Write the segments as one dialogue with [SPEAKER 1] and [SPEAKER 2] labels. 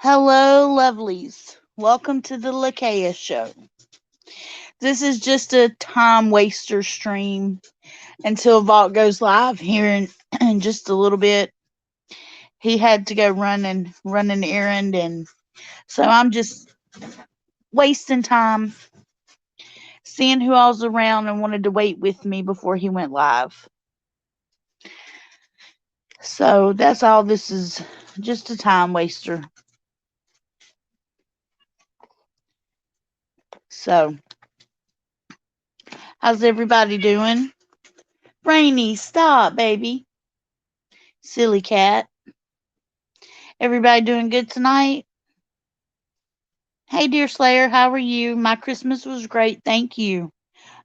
[SPEAKER 1] Hello, lovelies. Welcome to the Lakea Show. This is just a time waster stream until Vault goes live here in just a little bit. He had to go run an errand, and so I'm just wasting time seeing who all's around and wanted to wait with me before he went live. So that's all. This is just a time waster. So, how's everybody doing? Rainy, stop, baby. Silly cat. Everybody doing good tonight? Hey, dear Slayer, how are you? My Christmas was great, thank you.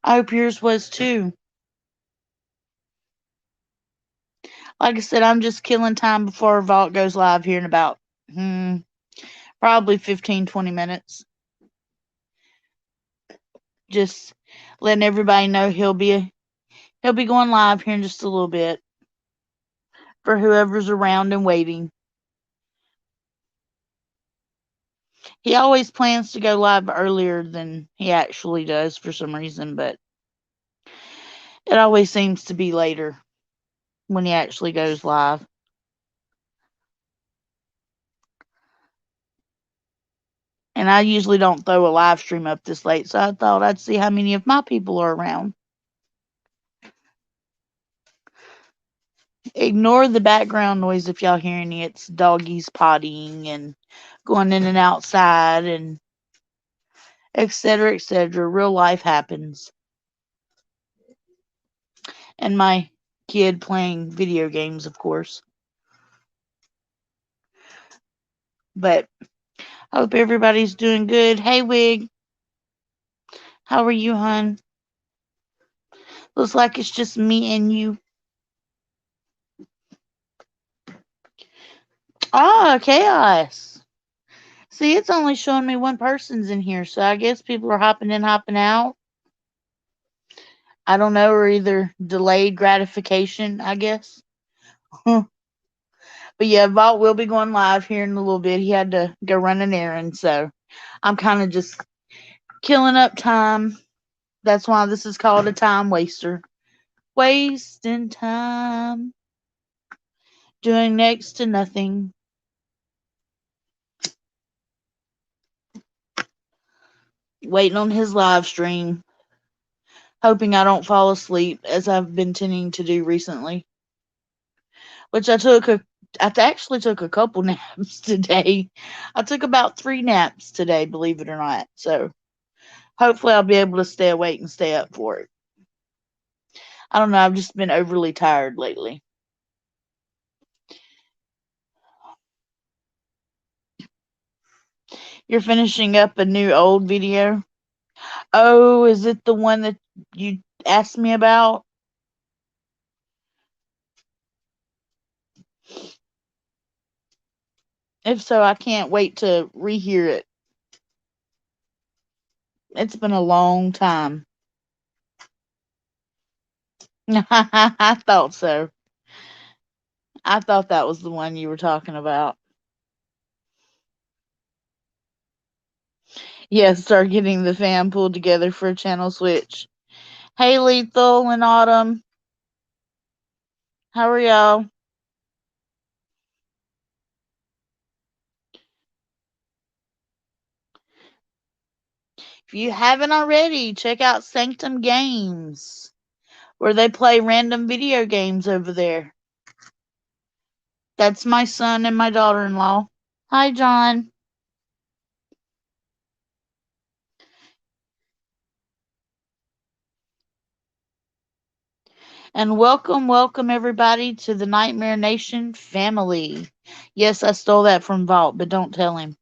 [SPEAKER 1] I hope yours was too. Like I said, I'm just killing time before Vault goes live here in about probably 15-20 minutes. Just letting everybody know he'll be going live here in just a little bit for whoever's around and waiting. He always plans to go live earlier than he actually does for some reason, but it always seems to be later when he actually goes live. And I usually don't throw a live stream up this late, so I thought I'd see how many of my people are around. Ignore the background noise if y'all hear any. It's doggies pottying and going in and outside and etc. etc. Real life happens. And my kid playing video games, of course. But I hope everybody's doing good. Hey, Wig. How are you, hun? Looks like it's just me and you. Ah, chaos. See, it's only showing me one person's in here, so I guess people are hopping in, hopping out. I don't know, or either delayed gratification, I guess. But yeah, Vault will be going live here in a little bit. He had to go run an errand, so I'm kind of just killing up time. That's why this is called a time waster. Wasting time. Doing next to nothing. Waiting on his live stream. Hoping I don't fall asleep, as I've been tending to do recently. Which I actually took a couple naps today. I took about 3 naps today, believe it or not. So hopefully I'll be able to stay awake and stay up for it. I don't know, I've just been overly tired lately. You're finishing up a new old video? Oh, is it the one that you asked me about? If so, I can't wait to rehear it. It's been a long time. I thought so. I thought that was the one you were talking about. Yeah, start getting the fam pulled together for a channel switch. Hey, Lethal and Autumn. How are y'all? If you haven't already, check out Sanctum Games, where they play random video games over there. That's my son and my daughter-in-law. Hi, John. And welcome everybody to the Nightmare Nation family. Yes, I stole that from Vault, but don't tell him.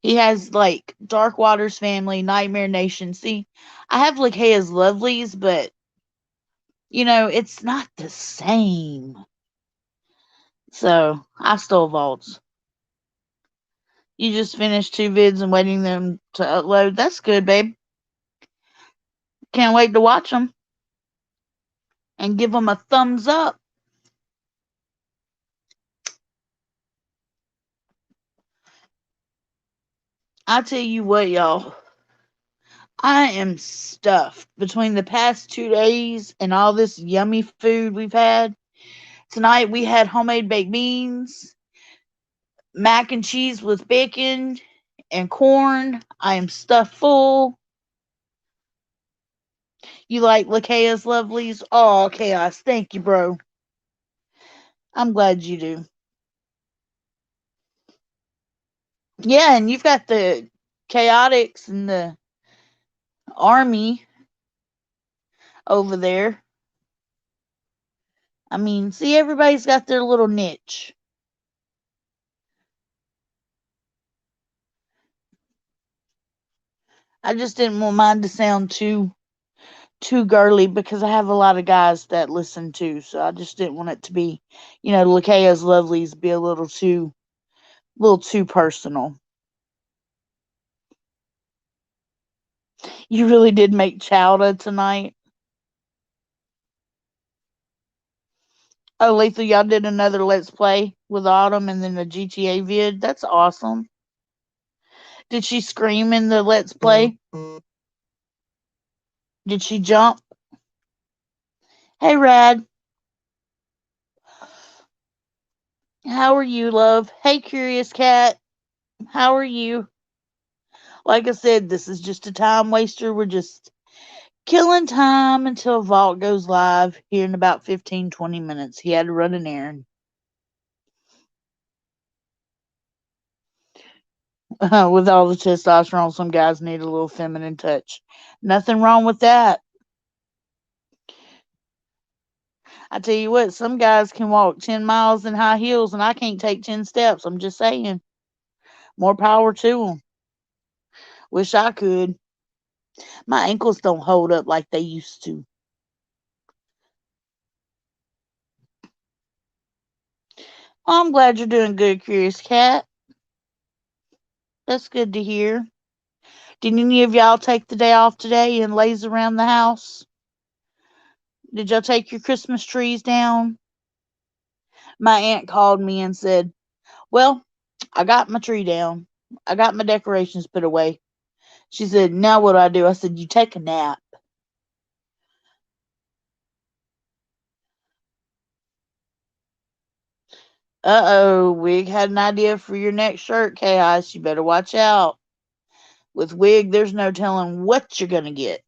[SPEAKER 1] He has like Dark Waters family, Nightmare Nation. See, I have Lakea's Lovelies, but it's not the same. So I stole Vault's. You just finished 2 vids and waiting them to upload. That's good, babe. Can't wait to watch them and give them a thumbs up. I tell you what, y'all, I am stuffed between the past 2 days and all this yummy food we've had. Tonight we had homemade baked beans, mac and cheese with bacon, and corn. I am stuffed full. You like Lakea's Lovelies? Oh, Chaos. Thank you, bro. I'm glad you do. Yeah, and you've got the Chaotix and the Army over there. I mean, see, everybody's got their little niche. I just didn't want mine to sound too girly because I have a lot of guys that listen too, so I just didn't want it to be, Lakea's Lovelies be a little too personal. You really did make chowder tonight. Oh, Lethal, y'all did another Let's Play with Autumn and then the GTA vid. That's awesome. Did she scream in the Let's Play? Did she jump? Hey, Rad. How are you, love? Hey, Curious Cat. How are you? Like I said, this is just a time waster. We're just killing time until Vault goes live here in about 15-20 minutes. He had to run an errand. With all the testosterone, some guys need a little feminine touch. Nothing wrong with that. I tell you what, some guys can walk 10 miles in high heels and I can't take 10 steps. I'm just saying. More power to them. Wish I could. My ankles don't hold up like they used to. Oh, I'm glad you're doing good, Curious Cat. That's good to hear. Did any of y'all take the day off today and laze around the house? Did y'all take your Christmas trees down? My aunt called me and said, "Well, I got my tree down. I got my decorations put away." She said, "Now what do I do?" I said, "You take a nap." Uh-oh, Wig had an idea for your next shirt, Chaos. You better watch out. With Wig, there's no telling what you're going to get.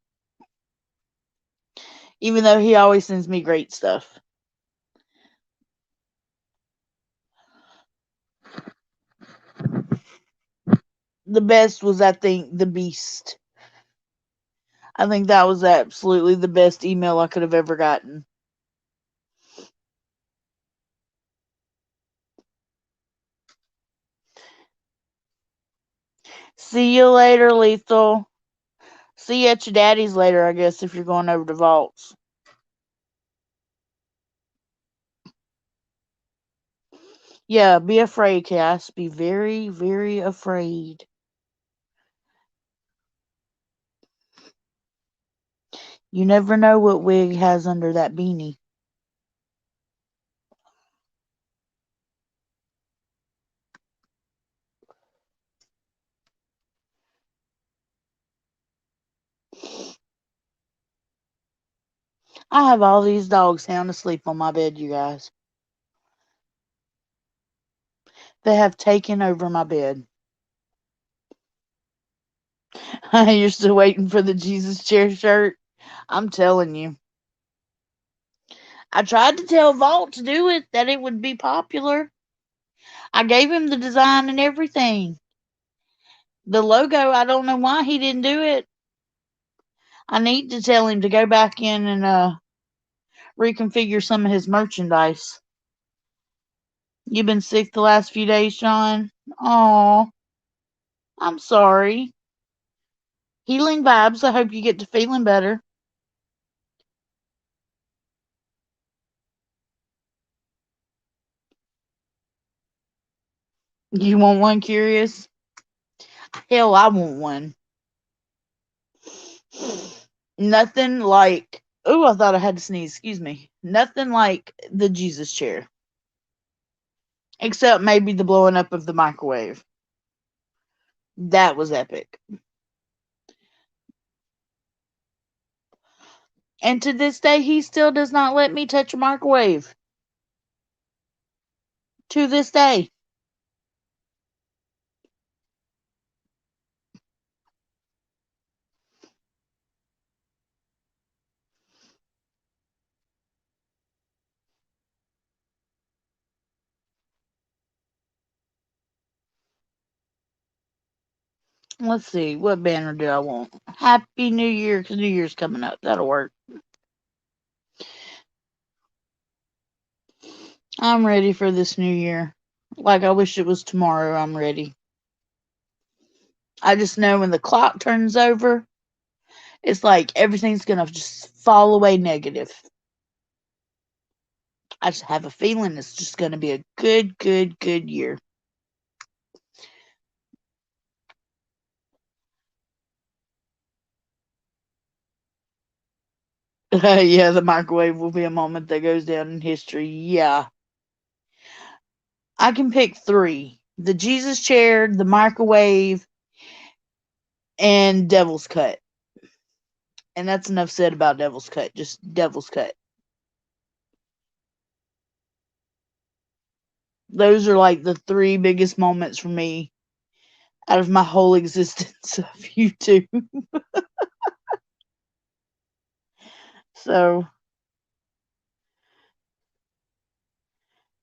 [SPEAKER 1] Even though he always sends me great stuff. The best was, I think, The Beast. I think that was absolutely the best email I could have ever gotten. See you later, Lethal. See you at your daddy's later, I guess, if you're going over to Vaults. Yeah, be afraid, Cass. Be very, very afraid. You never know what Wig has under that beanie. I have all these dogs sound asleep on my bed, you guys. They have taken over my bed. You're still waiting for the Jesus chair shirt? I'm telling you. I tried to tell Vault to do it, that it would be popular. I gave him the design and everything. The logo, I don't know why he didn't do it. I need to tell him to go back in and reconfigure some of his merchandise. You've been sick the last few days, Sean? Oh, I'm sorry. Healing vibes. I hope you get to feeling better. You want one, Curious? Hell, I want one. Nothing like. Oh, I thought I had to sneeze. Excuse me. Nothing like the Jesus chair. Except maybe the blowing up of the microwave. That was epic. And to this day, he still does not let me touch a microwave. To this day. Let's see, what banner do I want? Happy New Year, because New Year's coming up. That'll work. I'm ready for this new year. Like, I wish it was tomorrow. I'm ready. I just know when the clock turns over, it's like everything's going to just fall away negative. I just have a feeling it's just going to be a good, good, good year. Yeah, the microwave will be a moment that goes down in history. Yeah. I can pick three: the Jesus chair, the microwave, and Devil's Cut. And that's enough said about Devil's Cut. Just Devil's Cut. Those are like the three biggest moments for me out of my whole existence of YouTube. So,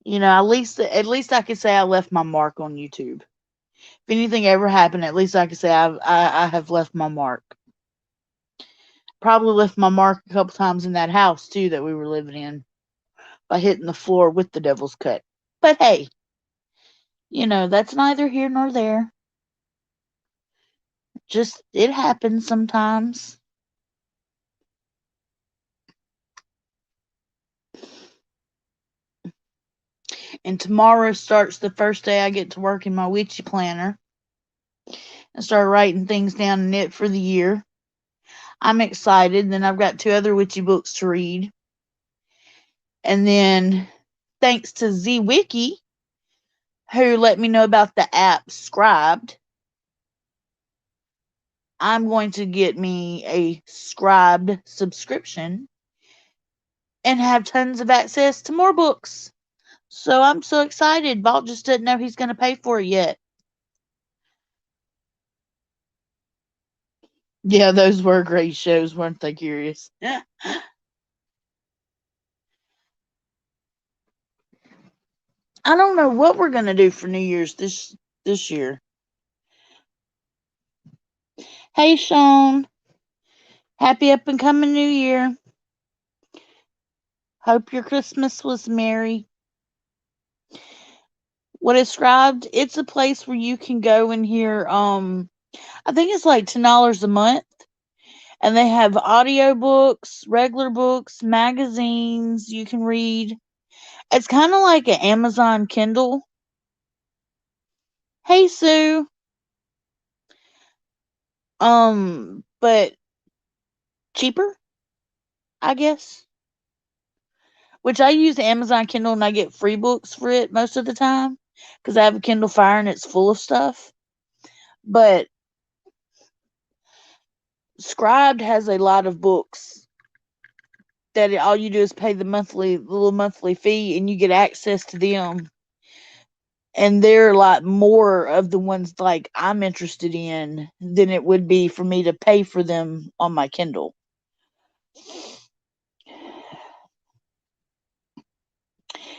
[SPEAKER 1] at least I could say I left my mark on YouTube. If anything ever happened, at least I could say I have left my mark. Probably left my mark a couple times in that house too that we were living in by hitting the floor with the Devil's Cut. But hey, that's neither here nor there. Just it happens sometimes. And tomorrow starts the first day I get to work in my witchy planner and start writing things down in it for the year. I'm excited. Then I've got two other witchy books to read. And then, thanks to ZWiki, who let me know about the app Scribed, I'm going to get me a Scribed subscription and have tons of access to more books. So I'm so excited. Vault just doesn't know he's going to pay for it yet. Yeah, those were great shows, weren't they, Curious? I don't know what we're going to do for New Year's this year. Hey, Sean. Happy up and coming New Year. Hope your Christmas was merry. What is Scribed? It's a place where you can go and hear I think it's like $10 a month. And they have audio books, regular books, magazines you can read. It's kind of like an Amazon Kindle. Hey Sue. But cheaper, I guess. Which I use Amazon Kindle and I get free books for it most of the time because I have a Kindle Fire and it's full of stuff. But Scribed has a lot of books that all you do is pay the little monthly fee and you get access to them. And they're a lot more of the ones like I'm interested in than it would be for me to pay for them on my Kindle.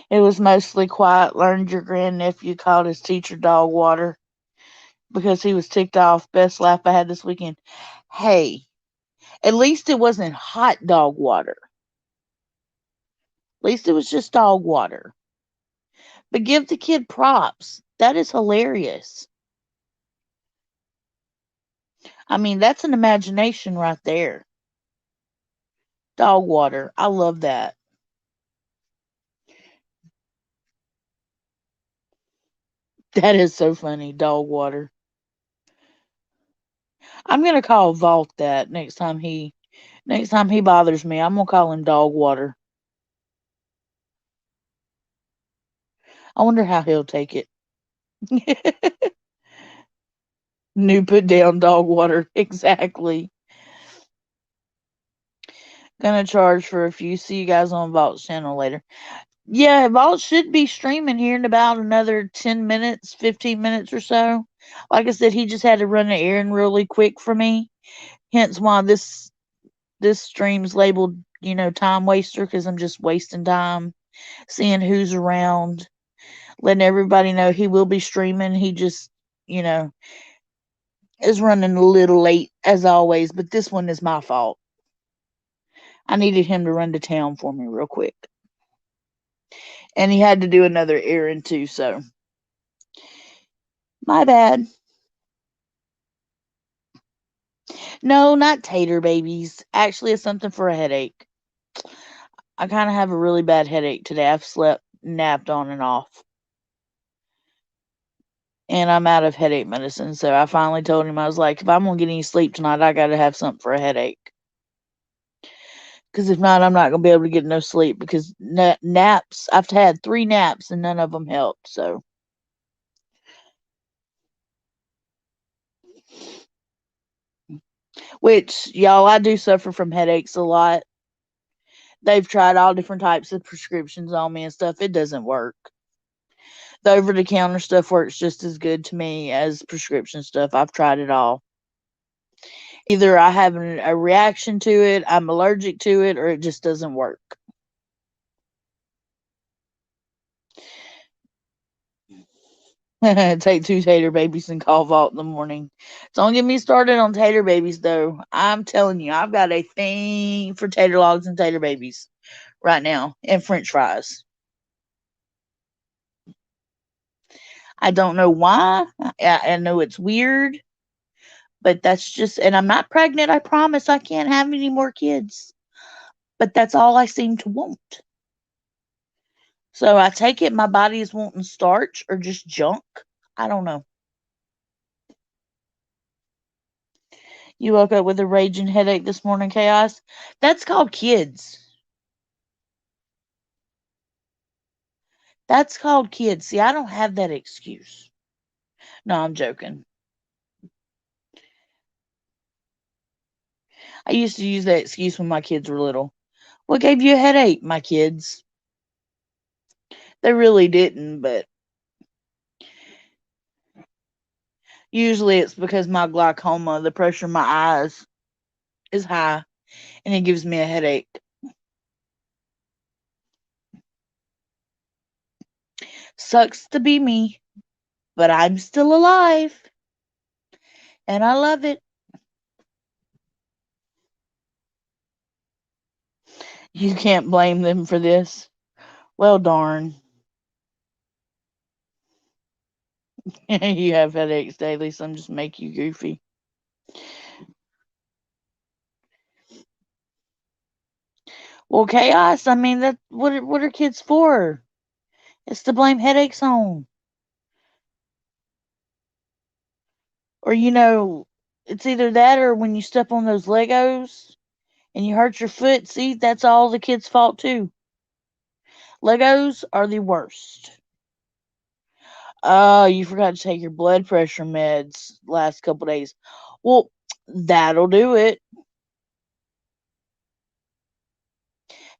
[SPEAKER 1] It was mostly quiet. Learned your grandnephew called his teacher dog water because he was ticked off. Best laugh I had this weekend. Hey, at least it wasn't hot dog water. At least it was just dog water. But give the kid props. That is hilarious. I mean, that's an imagination right there. Dog water. I love that. That is so funny. Dog water. I'm gonna call Vault that next time he bothers me. I'm gonna call him dog water. I wonder how he'll take it. New put down dog water. Exactly. Gonna charge for a few. See you guys on Vault's channel later. Yeah, Vault should be streaming here in about another 10 minutes, 15 minutes or so. Like I said, he just had to run an errand really quick for me. Hence why this stream's labeled, time waster, because I'm just wasting time seeing who's around, letting everybody know he will be streaming. He just, you know, is running a little late as always, but this one is my fault. I needed him to run to town for me real quick. And he had to do another errand too, so my bad. No, not tater babies. Actually, it's something for a headache. I kind of have a really bad headache today. I've slept, napped on and off. And I'm out of headache medicine, so I finally told him, I was like, if I'm going to get any sleep tonight, I got to have something for a headache. Because if not, I'm not going to be able to get no sleep because naps, I've had 3 naps and none of them helped, so. Which, y'all, I do suffer from headaches a lot. They've tried all different types of prescriptions on me and stuff. It doesn't work. The over-the-counter stuff works just as good to me as prescription stuff. I've tried it all. Either I have a reaction to it, I'm allergic to it, or it just doesn't work. Take 2 tater babies and call Vault in the morning. Don't get me started on tater babies, though. I'm telling you, I've got a thing for tater logs and tater babies right now, and French fries. I don't know why. I know it's weird, but that's just, and I'm not pregnant. I promise I can't have any more kids. But that's all I seem to want. So I take it my body is wanting starch or just junk. I don't know. You woke up with a raging headache this morning, Chaos? That's called kids. That's called kids. See, I don't have that excuse. No, I'm joking. I used to use that excuse when my kids were little. What gave you a headache, my kids? They really didn't, but usually it's because my glaucoma, the pressure in my eyes is high, and it gives me a headache. Sucks to be me, but I'm still alive, and I love it. You can't blame them for this. Well, darn. You have headaches daily, so I'm just make you goofy. Well, chaos. I mean, that what are kids for? It's to blame headaches on, or it's either that or when you step on those Legos and you hurt your foot. See, that's all the kids' fault too. Legos are the worst. Oh, you forgot to take your blood pressure meds last couple days. Well, that'll do it.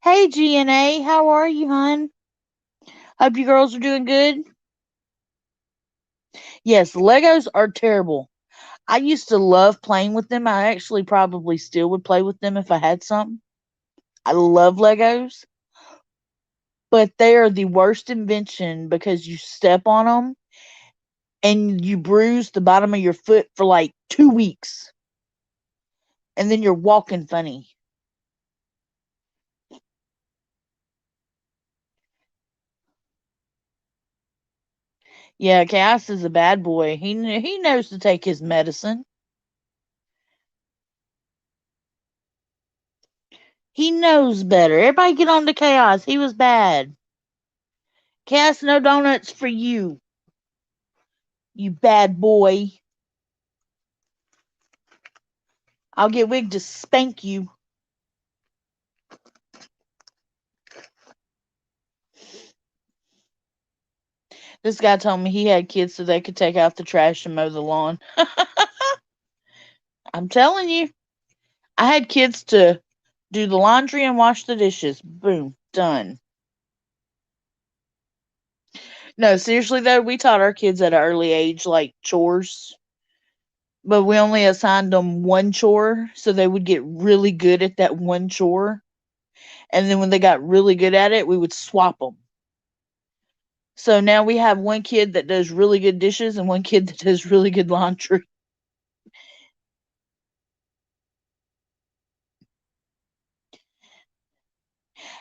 [SPEAKER 1] Hey, GNA, how are you, hon? Hope you girls are doing good. Yes, Legos are terrible. I used to love playing with them. I actually probably still would play with them if I had some. I love Legos, but they are the worst invention because you step on them and you bruise the bottom of your foot for like 2 weeks, and then you're walking funny. Yeah, Cass is a bad boy. He knows to take his medicine. He knows better. Everybody get on to Chaos. He was bad. Chaos, no donuts for you. You bad boy. I'll get Wig to spank you. This guy told me he had kids so they could take out the trash and mow the lawn. I'm telling you, I had kids to do the laundry and wash the dishes. Boom, done. No, seriously though, we taught our kids at an early age like chores, but we only assigned them one chore so they would get really good at that one chore. And then when they got really good at it, we would swap them. So now we have one kid that does really good dishes and one kid that does really good laundry.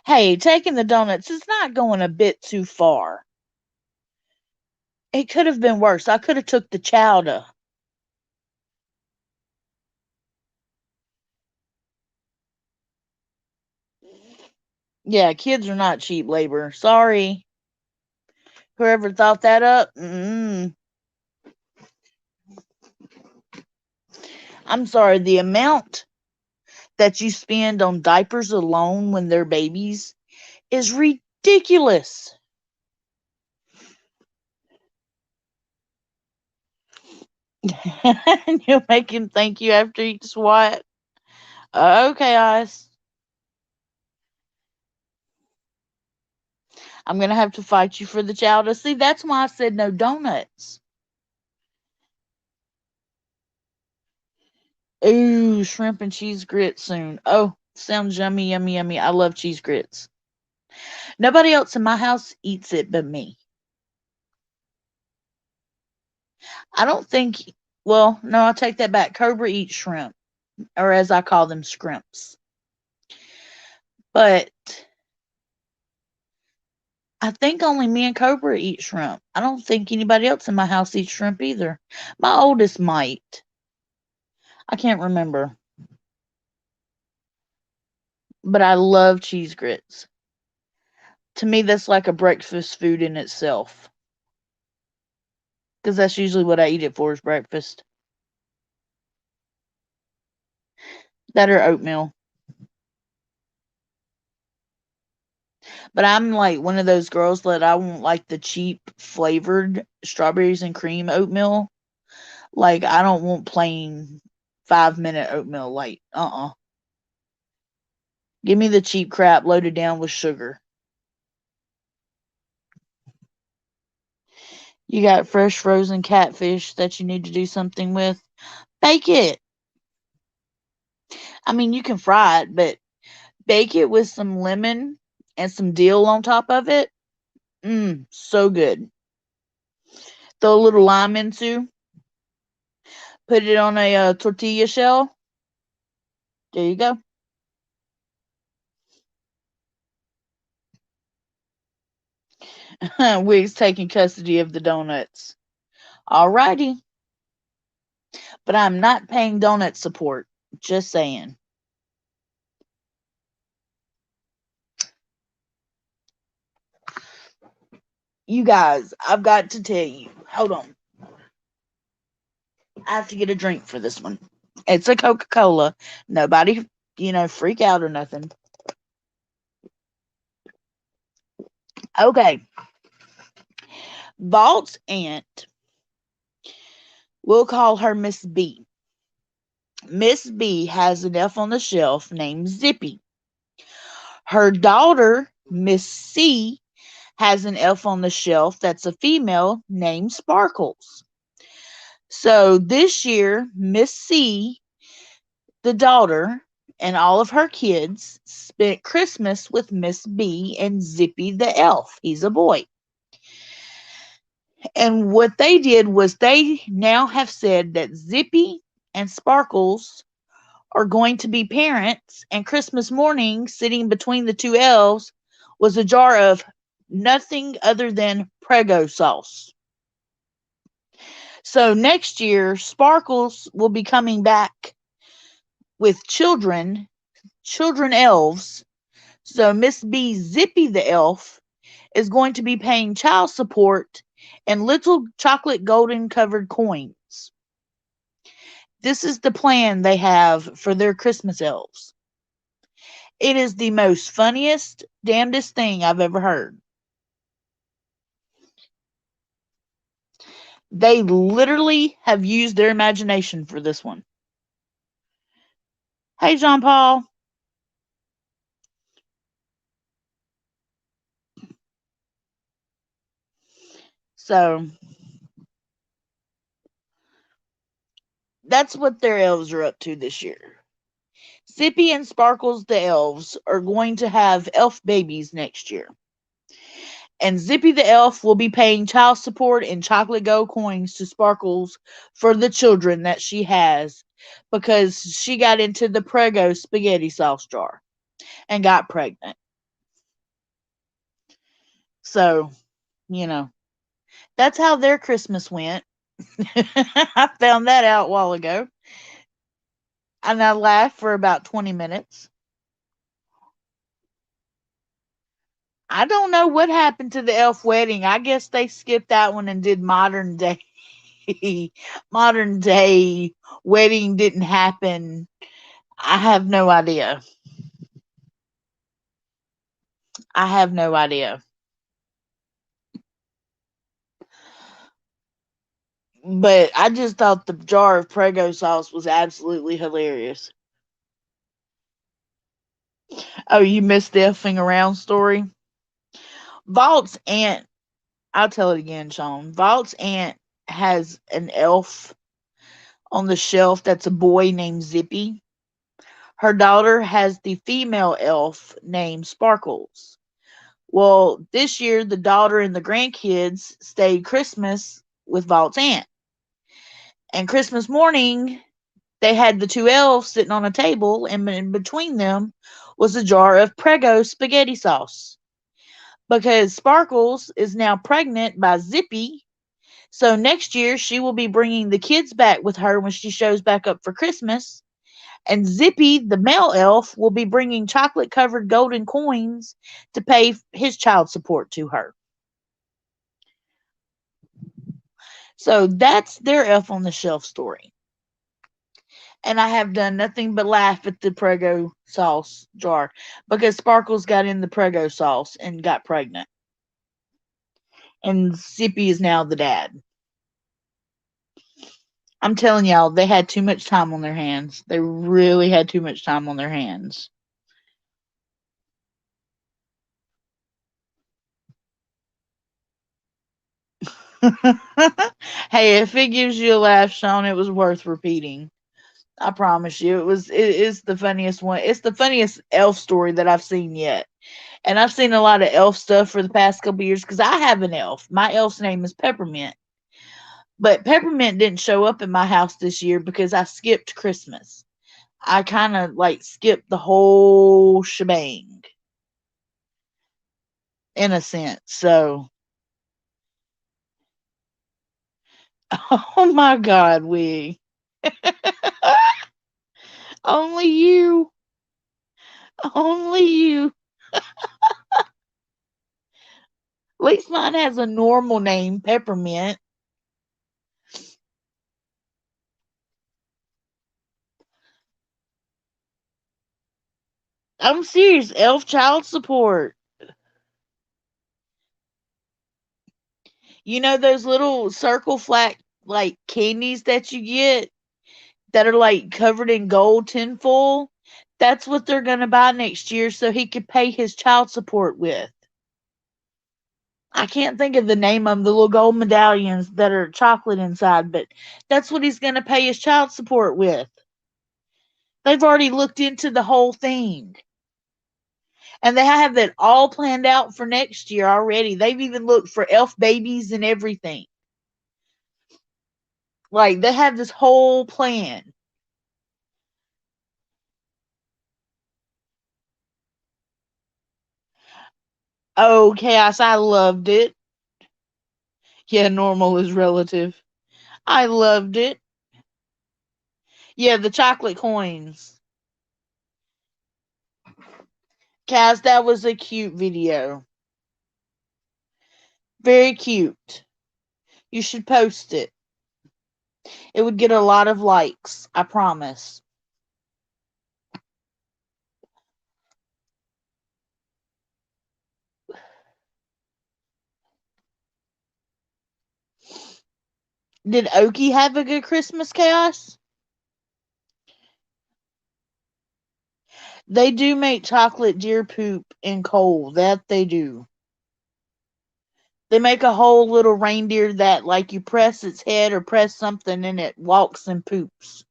[SPEAKER 1] Hey, taking the donuts is not going a bit too far. It could have been worse. I could have took the chowder. Yeah, kids are not cheap labor. Sorry. Whoever thought that up. I'm sorry. The amount that you spend on diapers alone when they're babies is ridiculous. And you'll make him thank you after each what? Okay, Ice. I'm gonna have to fight you for the chowder. See, that's why I said no donuts. Ooh, shrimp and cheese grits soon. Oh, sounds yummy, yummy, yummy. I love cheese grits. Nobody else in my house eats it but me. I don't think, well, no, I'll take that back. Cobra eats shrimp, or as I call them, scrimps. But I think only me and Cobra eat shrimp. I don't think anybody else in my house eats shrimp either. My oldest might. I can't remember. But I love cheese grits. To me, that's like a breakfast food in itself. Because that's usually what I eat it for is breakfast. That or oatmeal. But I'm like one of those girls that I won't like the cheap flavored strawberries and cream oatmeal. Like I don't want plain 5 minute oatmeal. Like give me the cheap crap loaded down with sugar. You got fresh frozen catfish that you need to do something with. Bake it. I mean, you can fry it, but bake it with some lemon and some dill on top of it. So good. Throw a little lime into. Put it on a tortilla shell. There you go. Wig's taking custody of the donuts. Alrighty. But I'm not paying donut support. Just saying. You guys, I've got to tell you. Hold on. I have to get a drink for this one. It's a Coca Cola. Nobody, freak out or nothing. Okay. Vault's aunt, we'll call her Miss B. Miss B has an elf on the shelf named Zippy. Her daughter, Miss C, has an elf on the shelf that's a female named Sparkles. So this year, Miss C, the daughter, and all of her kids spent Christmas with Miss B and Zippy the elf. He's a boy. And what they did was they now have said that Zippy and Sparkles are going to be parents, and Christmas morning, sitting between the two elves, was a jar of nothing other than Prego sauce. So next year, Sparkles will be coming back with children elves. So Miss B Zippy the elf is going to be paying child support and little chocolate golden covered coins. This is the plan they have for their Christmas elves. It is the most funniest, damnedest thing I've ever heard. They literally have used their imagination for this one. Hey, Jean Paul. So that's what their elves are up to this year. Zippy and Sparkles the elves are going to have elf babies next year. And Zippy the elf will be paying child support in chocolate gold coins to Sparkles for the children that she has because she got into the Prego spaghetti sauce jar and got pregnant. So, you know, that's how their Christmas went. I found that out a while ago. And I laughed for about 20 minutes. I don't know what happened to the elf wedding. I guess they skipped that one and did modern day. Modern day wedding didn't happen. I have no idea. I have no idea. But I just thought the jar of Prego sauce was absolutely hilarious. Oh, you missed the effing around story? Vault's aunt, I'll tell it again, Sean. Vault's aunt has an elf on the shelf that's a boy named Zippy. Her daughter has the female elf named Sparkles. Well, this year the daughter and the grandkids stayed Christmas with Vault's aunt. And Christmas morning, they had the two elves sitting on a table, and in between them was a jar of Prego spaghetti sauce. Because Sparkles is now pregnant by Zippy, so next year she will be bringing the kids back with her when she shows back up for Christmas. And Zippy, the male elf, will be bringing chocolate covered golden coins to pay his child support to her. So that's their elf on the shelf story. And I have done nothing but laugh at the Prego sauce jar because Sparkles got in the Prego sauce and got pregnant. And Zippy is now the dad. I'm telling y'all, they had too much time on their hands. They really had too much time on their hands. Hey, if it gives you a laugh, Sean, it was worth repeating. I promise you, it is the funniest one. It's the funniest elf story that I've seen yet. And I've seen a lot of elf stuff for the past couple years because I have an elf. My elf's name is Peppermint. But Peppermint didn't show up in my house this year because I skipped Christmas. I kind of like skipped the whole shebang in a sense. So, oh my God, we. Only you. Only you. At least mine has a normal name, Peppermint. I'm serious. Elf child support. You know those little circle flat like candies that you get that are like covered in gold tinfoil? That's what they're gonna buy next year so he could pay his child support with. I can't think of the name of them, the little gold medallions that are chocolate inside, but that's what he's gonna pay his child support with. They've already looked into the whole thing. And they have it all planned out for next year already. They've even looked for elf babies and everything. Like they have this whole plan. Oh, Chaos, I loved it. Yeah, normal is relative. I loved it. Yeah, the chocolate coins. Chaos, that was a cute video. Very cute. You should post it. It would get a lot of likes, I promise. Did Okie have a good Christmas, Chaos? They do make chocolate deer poop in coal. That they do. They make a whole little reindeer that, like, you press its head or press something and it walks and poops.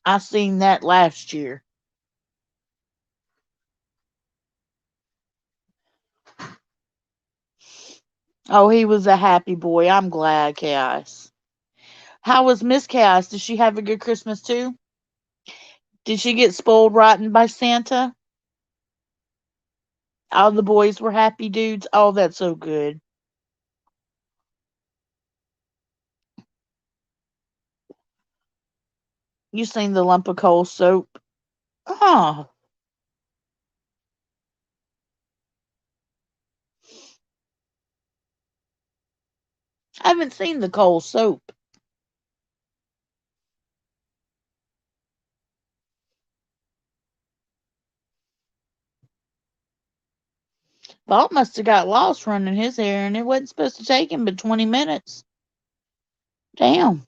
[SPEAKER 1] I seen that last year. Oh, he was a happy boy. I'm glad, Chaos. How was Miss Chaos? Did she have a good Christmas too? Did she get spoiled rotten by Santa? All the boys were happy dudes. Oh, that's so good. You seen the lump of coal soap? Oh, I haven't seen the coal soap. Bob must have got lost running his hair, and it wasn't supposed to take him but 20 minutes. Damn.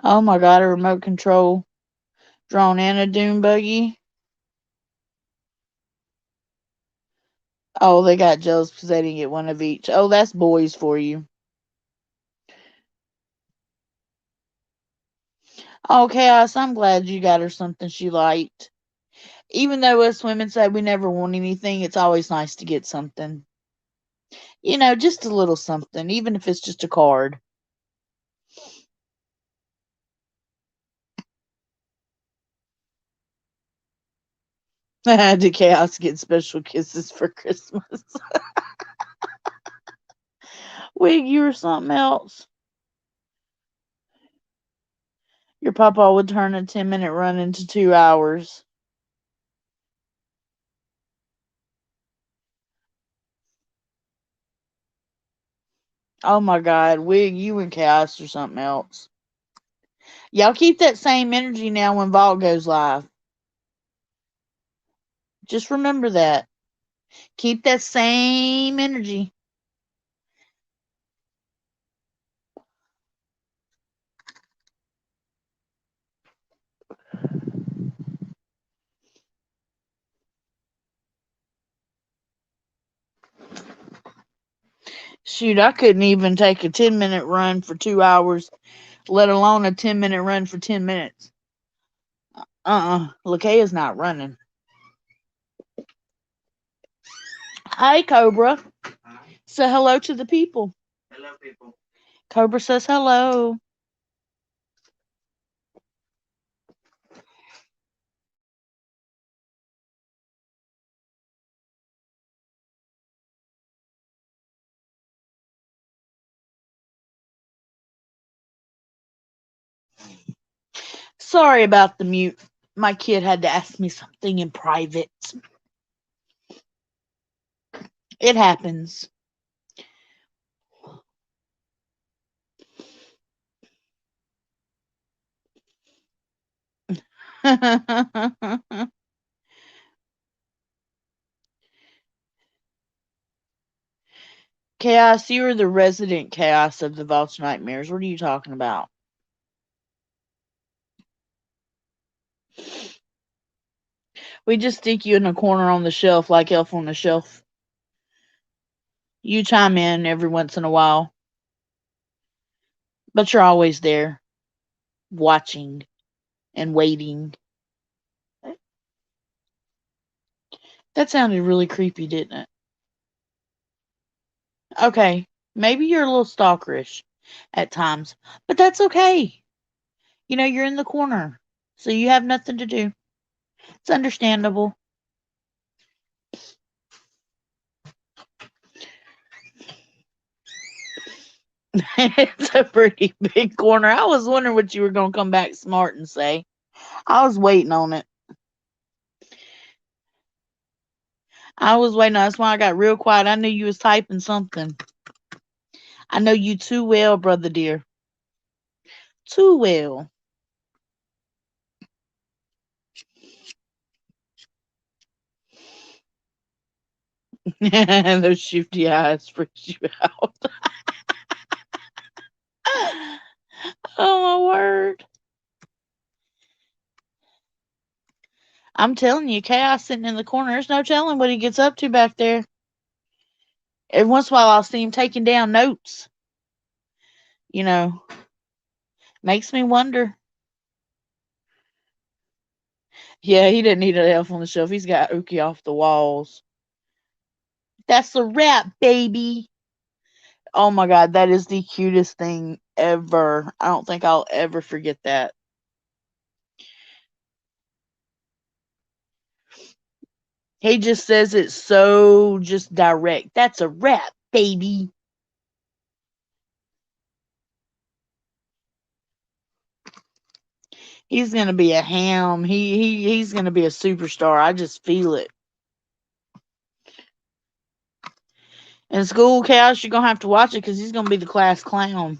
[SPEAKER 1] Oh my god, a remote control drone and a dune buggy. Oh, they got jealous because they didn't get one of each. Oh, that's boys for you. Oh, Chaos, I'm glad you got her something she liked. Even though us women say we never want anything, it's always nice to get something. Just a little something, even if it's just a card. Did Chaos get special kisses for Christmas? Wig, you or something else? Your papa would turn a 10-minute run into 2 hours. Oh my god, Wig, you and Chaos or something else. Y'all keep that same energy now when Vault goes live. Just remember that. Keep that same energy. Shoot, I couldn't even take a 10-minute run for 2 hours, let alone a 10-minute run for 10 minutes. Lakea's not running. Hi, Cobra. Say hello to the people. Hello, people. Cobra says hello. Sorry about the mute. My kid had to ask me something in private. It happens. Chaos, you are the resident chaos of the Vault's Nightmares. What are you talking about? We just stick you in a corner on the shelf like Elf on the Shelf. You chime in every once in a while, but you're always there, watching and waiting. That sounded really creepy, didn't it? Okay, maybe you're a little stalkerish at times, but that's okay. You're in the corner, so you have nothing to do. It's understandable. It's a pretty big corner. I was wondering what you were going to come back smart and say. I was waiting on it. I was waiting. That's why I got real quiet. I knew you was typing something. I know you too well, brother dear. Too well. Those shifty eyes freak you out. Oh my word. I'm telling you, Chaos sitting in the corner. There's no telling what he gets up to back there. Every once in a while, I'll see him taking down notes. You know, makes me wonder. Yeah, he didn't need an elf on the shelf. He's got Ookie off the walls. That's a wrap, baby. Oh my god, that is the cutest thing ever. I don't think I'll ever forget that. He just says it so just direct. That's a wrap, baby. He's gonna be a ham. He's gonna be a superstar. I just feel it. In school, Chaos, you're gonna have to watch it because he's gonna be the class clown.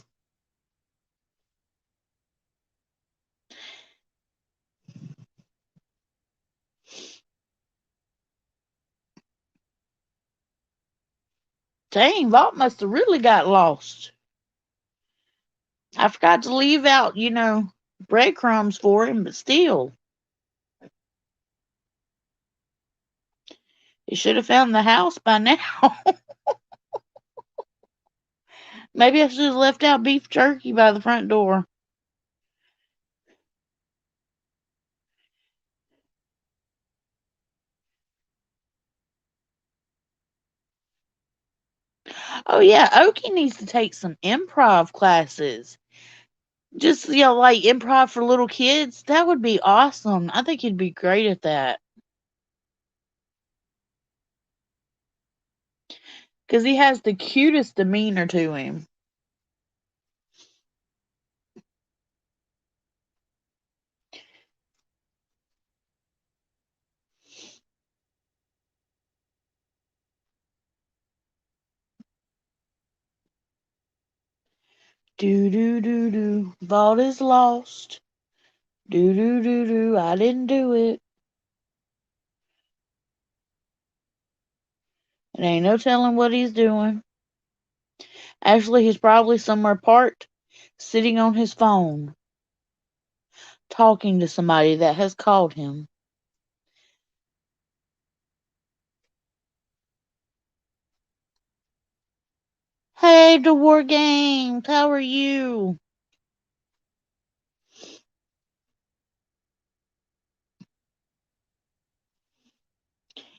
[SPEAKER 1] Dang, Vault must have really got lost. I forgot to leave out, breadcrumbs for him, but still. He should have found the house by now. Maybe I should have left out beef jerky by the front door. Oh yeah, Okie needs to take some improv classes. Just like improv for little kids. That would be awesome. I think he'd be great at that. Because he has the cutest demeanor to him. Do do do do. Vault is lost. Do do do do. I didn't do it. It ain't no telling what he's doing. Actually, he's probably somewhere parked, sitting on his phone, talking to somebody that has called him. Hey, the War Games, how are you?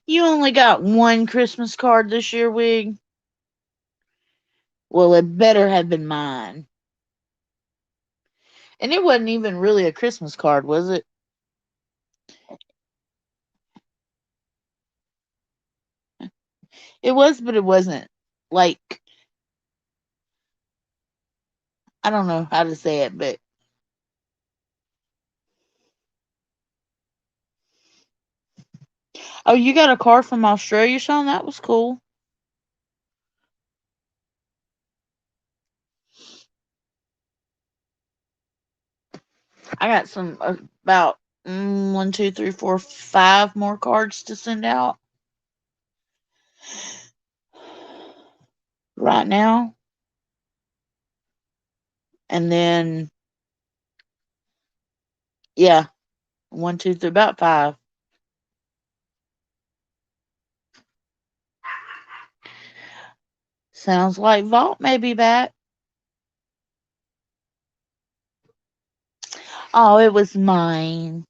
[SPEAKER 1] You only got one Christmas card this year, Wig? Well, it better have been mine. And it wasn't even really a Christmas card, was it? It was, but it wasn't. Like, I don't know how to say it, but. Oh, you got a card from Australia, Sean? That was cool. I got about 1, 2, 3, 4, 5 more cards to send out right now. And then, yeah, 1, 2, 3, about 5. Sounds like Vault may be back. Oh, it was mine.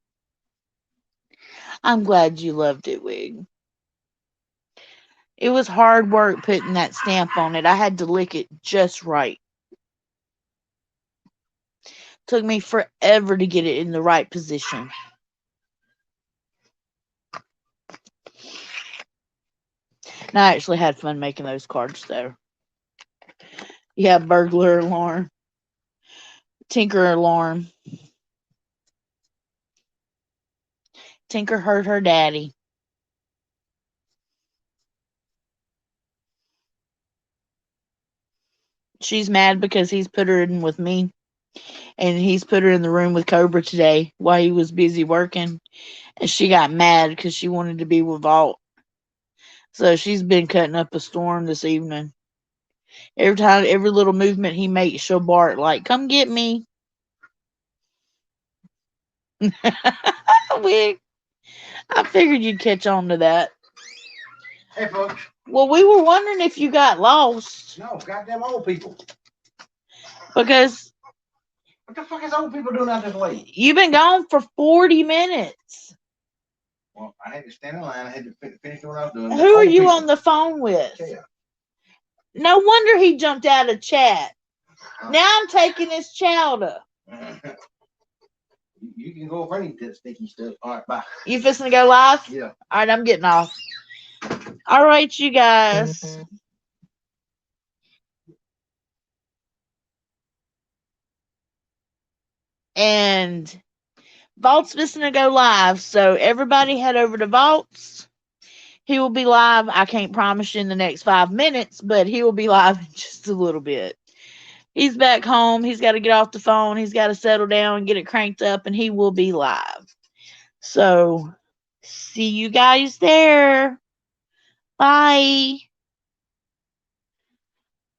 [SPEAKER 1] I'm glad you loved it, Wig. It was hard work putting that stamp on it. I had to lick it just right. Took me forever to get it in the right position. And I actually had fun making those cards, though. Yeah, burglar alarm. Tinker alarm. Tinker hurt her daddy. She's mad because he's put her in with me. And he's put her in the room with Cobra today while he was busy working. And she got mad because she wanted to be with Vault. So she's been cutting up a storm this evening. Every little movement he makes, she'll bark like, "Come get me." we, I figured you'd catch on to that.
[SPEAKER 2] Hey, folks.
[SPEAKER 1] Well, we were wondering if you got lost.
[SPEAKER 2] No, goddamn old people.
[SPEAKER 1] Because
[SPEAKER 2] what the fuck is old people doing out this way?
[SPEAKER 1] You've been gone for 40 minutes.
[SPEAKER 2] Well, I had to stand in line. I had to finish what I was doing.
[SPEAKER 1] Who are you on the phone with? Yeah. No wonder he jumped out of chat. Now I'm taking his chowder.
[SPEAKER 2] You can go over any sticky stuff. All right, bye.
[SPEAKER 1] You fixing to go live?
[SPEAKER 2] Yeah.
[SPEAKER 1] All right, I'm getting off. All right, you guys. And Vault's fixing to go live, so everybody head over to Vault's. He will be live. I can't promise you in the next 5 minutes, but he will be live in just a little bit. He's back home. He's got to get off the phone. He's got to settle down and get it cranked up, and he will be live. So, see you guys there. Bye.